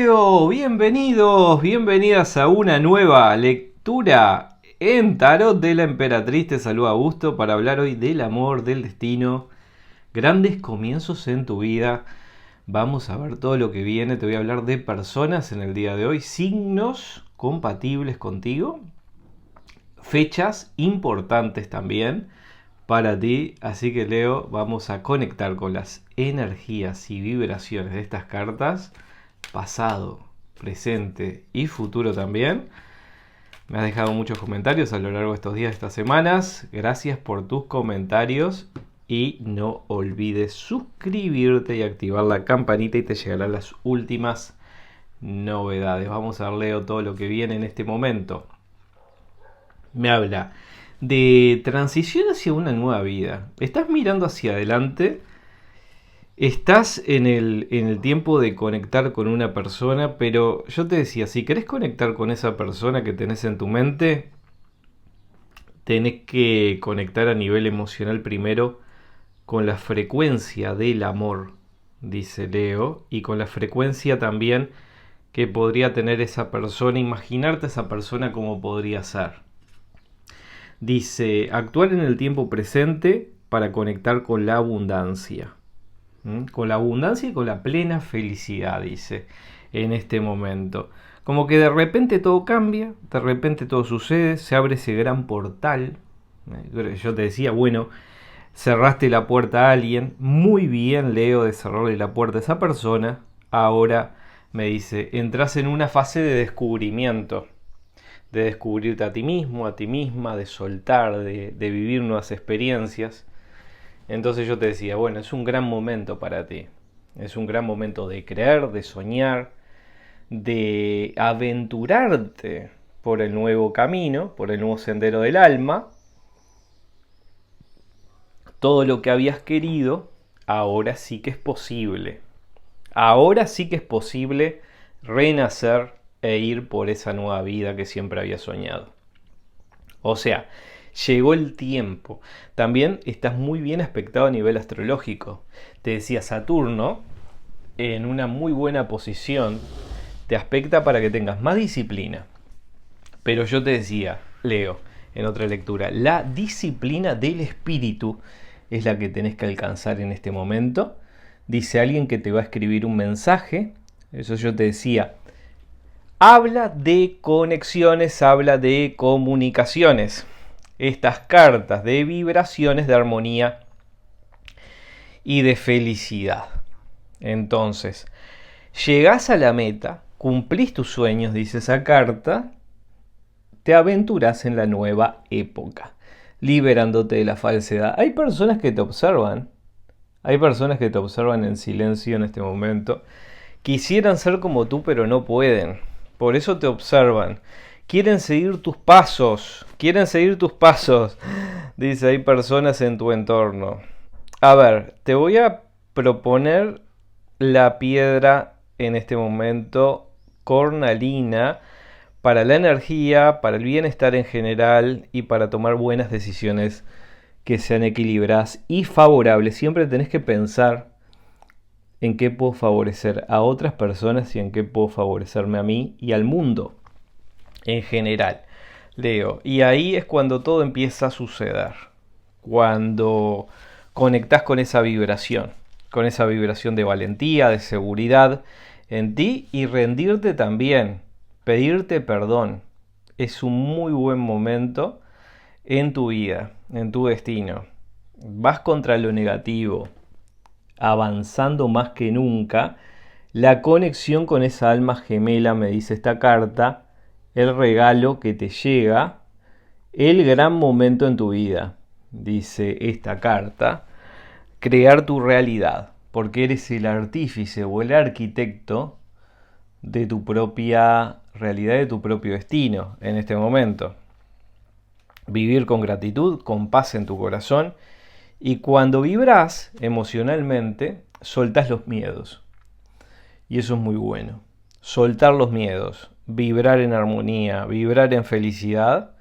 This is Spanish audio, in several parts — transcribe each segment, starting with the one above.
Leo, bienvenidos, bienvenidas a una nueva lectura en Tarot de la Emperatriz. Te saluda Augusto para hablar hoy del amor, del destino, grandes comienzos en tu vida. Vamos a ver todo lo que viene. Te voy a hablar de personas en el día de hoy, signos compatibles contigo, fechas importantes también para ti. Así que Leo, vamos a conectar con las energías y vibraciones de estas cartas, pasado, presente y futuro también. Me has dejado muchos comentarios a lo largo de estos días, de estas semanas. Gracias por tus comentarios y no olvides suscribirte y activar la campanita y te llegarán las últimas novedades. Vamos a ver, Leo, todo lo que viene en este momento. Me habla de transición hacia una nueva vida. Estás mirando hacia adelante. Estás en el tiempo de conectar con una persona, pero yo te decía, si querés conectar con esa persona que tenés en tu mente, tenés que conectar a nivel emocional primero con la frecuencia del amor, dice Leo, y con la frecuencia también que podría tener esa persona, imaginarte a esa persona como podría ser. Dice, actuar en el tiempo presente para conectar con la abundancia. Con la abundancia y con la plena felicidad, dice, en este momento. Como que de repente todo cambia, de repente todo sucede, se abre ese gran portal. Yo te decía, bueno, cerraste la puerta a alguien, muy bien, Leo, de cerrarle la puerta a esa persona. Ahora me dice, entras en una fase de descubrimiento, de descubrirte a ti mismo, a ti misma, de soltar, de vivir nuevas experiencias. Entonces yo te decía, bueno, es un gran momento para ti. Es un gran momento de creer, de soñar, de aventurarte por el nuevo camino, por el nuevo sendero del alma. Todo lo que habías querido, ahora sí que es posible. Ahora sí que es posible renacer e ir por esa nueva vida que siempre habías soñado. O sea, llegó el tiempo. También estás muy bien aspectado a nivel astrológico. Te decía, Saturno, en una muy buena posición, te aspecta para que tengas más disciplina. Pero yo te decía, Leo, en otra lectura, la disciplina del espíritu es la que tenés que alcanzar en este momento. Dice alguien que te va a escribir un mensaje. Eso yo te decía, habla de conexiones, habla de comunicaciones. Estas cartas de vibraciones de armonía y de felicidad. Entonces, llegás a la meta, cumplís tus sueños, dice esa carta, te aventurás en la nueva época, liberándote de la falsedad. Hay personas que te observan, en silencio en este momento. Quisieran ser como tú, pero no pueden. Por eso te observan. Quieren seguir tus pasos. Dice, hay personas en tu entorno. A ver, te voy a proponer la piedra en este momento, cornalina, para la energía, para el bienestar en general y para tomar buenas decisiones que sean equilibradas y favorables. Siempre tenés que pensar en qué puedo favorecer a otras personas y en qué puedo favorecerme a mí y al mundo en general, Leo. Y ahí es cuando todo empieza a suceder. Cuando conectás con esa vibración de valentía, de seguridad en ti y rendirte también, pedirte perdón. Es un muy buen momento en tu vida, en tu destino. Vas contra lo negativo, avanzando más que nunca. La conexión con esa alma gemela, me dice esta carta, el regalo que te llega, el gran momento en tu vida, dice esta carta, crear tu realidad, porque eres el artífice o el arquitecto de tu propia realidad, de tu propio destino en este momento. Vivir con gratitud, con paz en tu corazón, y cuando vibras emocionalmente, soltás los miedos. Y eso es muy bueno. Soltar los miedos, vibrar en armonía, vibrar en felicidad.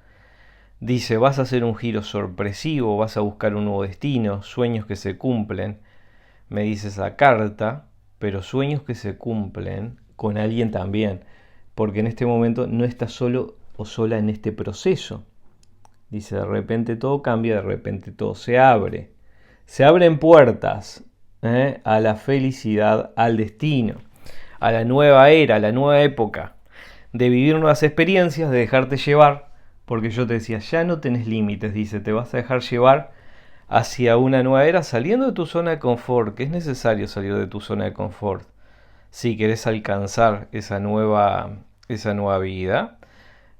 Dice, vas a hacer un giro sorpresivo, vas a buscar un nuevo destino, sueños que se cumplen. Me dice esa carta, pero sueños que se cumplen con alguien también, porque en este momento no estás solo o sola en este proceso. Dice, de repente todo cambia, de repente todo se abre. Se abren puertas a la felicidad, al destino, a la nueva era, a la nueva época, de vivir nuevas experiencias, de dejarte llevar, porque yo te decía, ya no tenés límites, dice, te vas a dejar llevar hacia una nueva era saliendo de tu zona de confort, que es necesario salir de tu zona de confort si querés alcanzar esa nueva vida.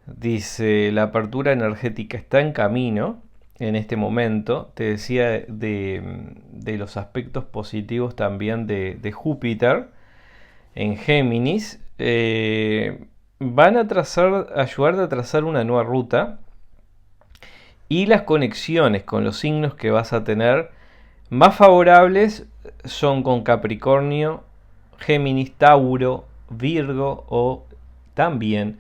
Dice, la apertura energética está en camino en este momento. Te decía de los aspectos positivos también de Júpiter en Géminis. Van a ayudarte a trazar una nueva ruta y las conexiones con los signos que vas a tener más favorables son con Capricornio, Géminis, Tauro, Virgo o también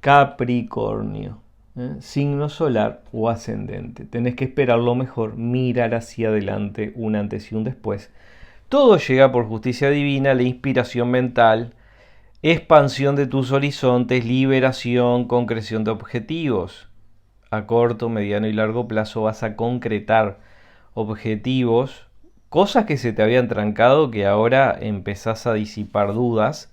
Capricornio, signo solar o ascendente. Tenés que esperar lo mejor, mirar hacia adelante, un antes y un después. Todo llega por justicia divina, la inspiración mental, expansión de tus horizontes, liberación, concreción de objetivos. A corto, mediano y largo plazo vas a concretar objetivos, cosas que se te habían trancado que ahora empezás a disipar dudas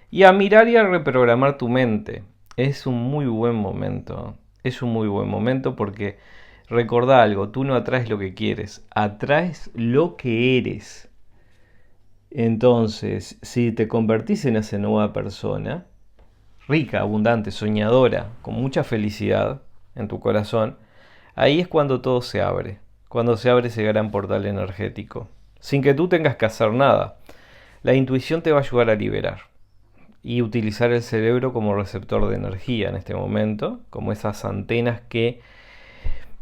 y a mirar y a reprogramar tu mente. Es un muy buen momento. Es un muy buen momento porque recordá algo, tú no atraes lo que quieres, atraes lo que eres. Entonces, si te convertís en esa nueva persona, rica, abundante, soñadora, con mucha felicidad en tu corazón, ahí es cuando todo se abre. Cuando se abre ese gran portal energético. Sin que tú tengas que hacer nada. La intuición te va a ayudar a liberar. Y utilizar el cerebro como receptor de energía en este momento. Como esas antenas que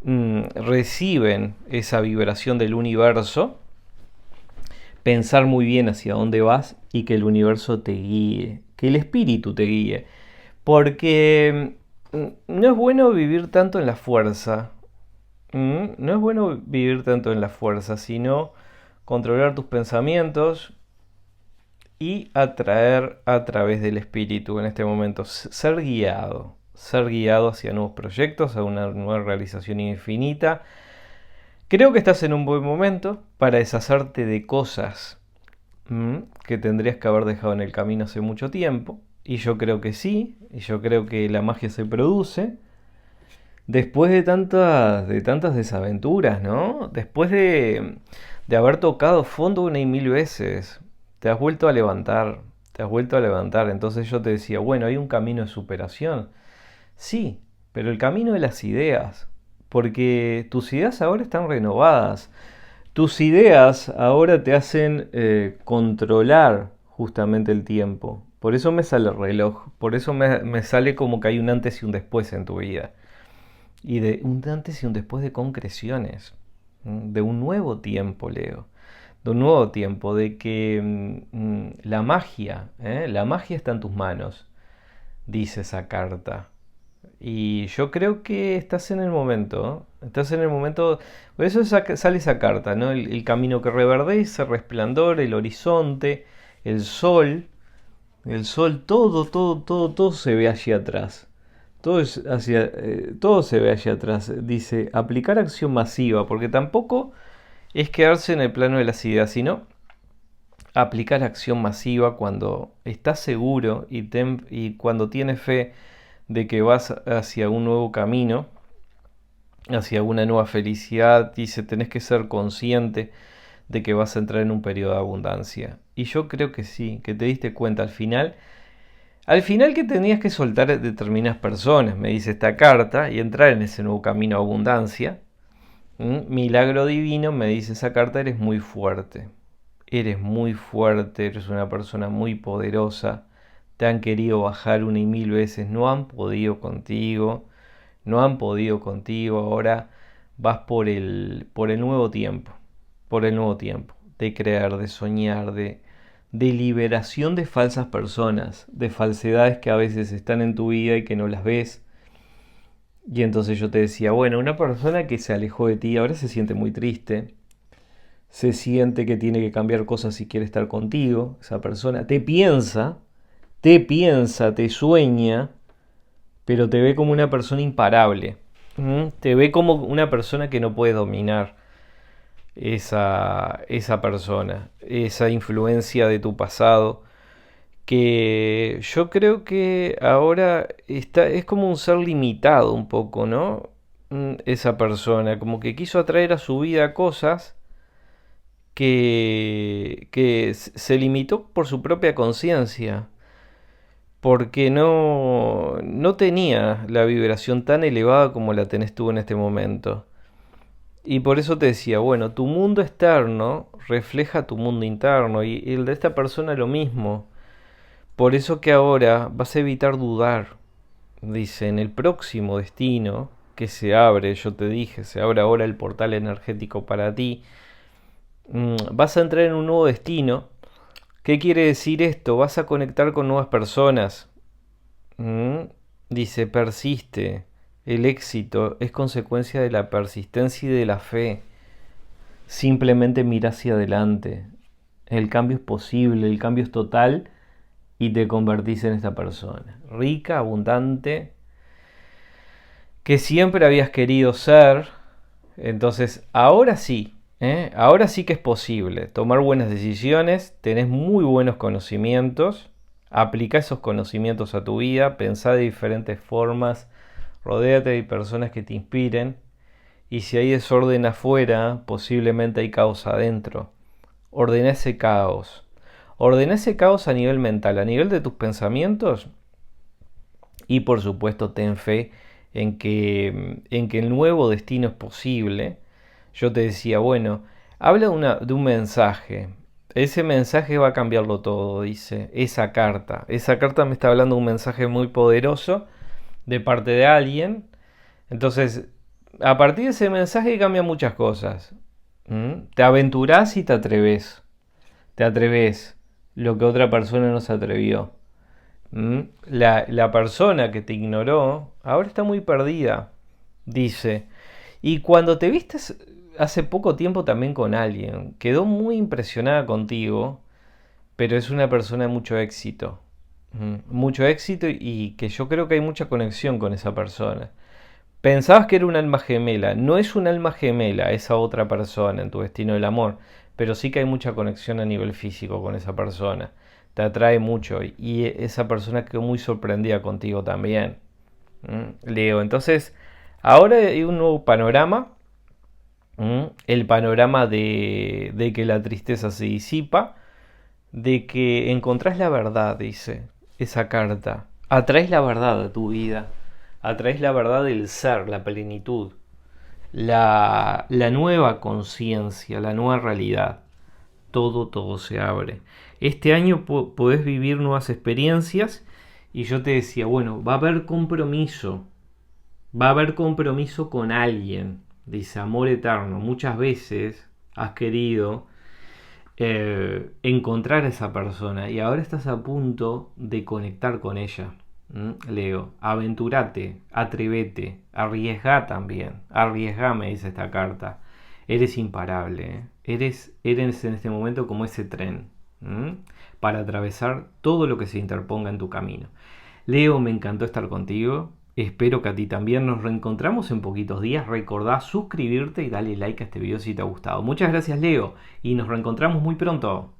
reciben esa vibración del universo. Pensar muy bien hacia dónde vas y que el universo te guíe. Que el espíritu te guíe. Porque no es bueno vivir tanto en la fuerza. No es bueno vivir tanto en la fuerza, sino controlar tus pensamientos y atraer a través del espíritu en este momento. Ser guiado hacia nuevos proyectos, a una nueva realización infinita. Creo que estás en un buen momento para deshacerte de cosas que tendrías que haber dejado en el camino hace mucho tiempo. Y yo creo que sí, y yo creo que la magia se produce después de tantas desaventuras, ¿no? Después de haber tocado fondo una y mil veces, te has vuelto a levantar, te has vuelto a levantar. Entonces yo te decía, bueno, hay un camino de superación. Sí, pero el camino de las ideas, porque tus ideas ahora están renovadas. Tus ideas ahora te hacen controlar justamente el tiempo. Por eso me sale el reloj, por eso me sale como que hay un antes y un después en tu vida. Y de un antes y un después de concreciones, de un nuevo tiempo, Leo, de un nuevo tiempo, de que la magia está en tus manos, dice esa carta. Y yo creo que estás en el momento, estás en el momento, por eso sale esa carta, ¿no? El camino que reverdece, el resplandor, el horizonte, el sol, todo se ve allí atrás. Todo se ve allí atrás. Dice, aplicar acción masiva, porque tampoco es quedarse en el plano de las ideas, sino aplicar acción masiva cuando estás seguro y cuando tienes fe de que vas hacia un nuevo camino, hacia una nueva felicidad. Dice, tenés que ser consciente de que vas a entrar en un periodo de abundancia. Y yo creo que sí, que te diste cuenta al final que tenías que soltar determinadas personas, me dice esta carta, y entrar en ese nuevo camino de abundancia. Milagro divino, me dice esa carta, eres muy fuerte. Eres muy fuerte, eres una persona muy poderosa. Te han querido bajar una y mil veces, no han podido contigo. No han podido contigo. Ahora vas por el nuevo tiempo. Por el nuevo tiempo. De crear, de soñar, de liberación de falsas personas, de falsedades que a veces están en tu vida y que no las ves. Y entonces yo te decía, bueno, una persona que se alejó de ti ahora se siente muy triste, se siente que tiene que cambiar cosas si quiere estar contigo, esa persona te piensa te piensa, te sueña, pero te ve como una persona imparable. Te ve como una persona que no puede dominar esa persona, esa influencia de tu pasado, que yo creo que ahora es como un ser limitado un poco, ¿no? Esa persona, como que quiso atraer a su vida cosas que se limitó por su propia conciencia, porque no tenía la vibración tan elevada como la tenés tú en este momento. Y por eso te decía, bueno, tu mundo externo refleja tu mundo interno y el de esta persona lo mismo. Por eso que ahora vas a evitar dudar. Dice, en el próximo destino que se abre, yo te dije, se abre ahora el portal energético para ti, vas a entrar en un nuevo destino. ¿Qué quiere decir esto? Vas a conectar con nuevas personas. Mm, Dice, persiste. El éxito es consecuencia de la persistencia y de la fe. Simplemente mira hacia adelante. El cambio es posible, el cambio es total y te convertís en esta persona. Rica, abundante, que siempre habías querido ser. Entonces, ahora sí, ahora sí que es posible tomar buenas decisiones, tenés muy buenos conocimientos, aplica esos conocimientos a tu vida, pensá de diferentes formas, rodéate de personas que te inspiren, y si hay desorden afuera, posiblemente hay caos adentro. Ordena ese caos. Ordena ese caos a nivel mental, a nivel de tus pensamientos, y por supuesto ten fe en que el nuevo destino es posible. Yo te decía, bueno, habla de un mensaje. Ese mensaje va a cambiarlo todo, dice. Esa carta. Esa carta me está hablando de un mensaje muy poderoso de parte de alguien. Entonces, a partir de ese mensaje cambian muchas cosas. Te aventurás y te atreves. Te atreves. Lo que otra persona no se atrevió. La persona que te ignoró ahora está muy perdida, dice. Y cuando te viste hace poco tiempo también con alguien, quedó muy impresionada contigo, pero es una persona de mucho éxito. Mucho éxito y que yo creo que hay mucha conexión con esa persona. Pensabas que era un alma gemela, no es un alma gemela esa otra persona en tu destino del amor, pero sí que hay mucha conexión a nivel físico con esa persona. Te atrae mucho y esa persona quedó muy sorprendida contigo también. Leo, entonces ahora hay un nuevo panorama, el panorama de que la tristeza se disipa, de que encontrás la verdad, dice esa carta. Atraes la verdad a tu vida, atraes la verdad del ser, la plenitud, la nueva conciencia, la nueva realidad. Todo se abre. Este año podés vivir nuevas experiencias y yo te decía, bueno, va a haber compromiso con alguien, dice amor eterno. Muchas veces has querido encontrar a esa persona y ahora estás a punto de conectar con ella. Leo, aventurate, atrévete, arriesga también, arriesga, me dice esta carta. Eres imparable, ¿eh? Eres en este momento como ese tren, para atravesar todo lo que se interponga en tu camino. Leo, me encantó estar contigo. Espero que a ti también. Nos reencontramos en poquitos días. Recordá suscribirte y darle like a este video si te ha gustado. Muchas gracias, Leo, y nos reencontramos muy pronto.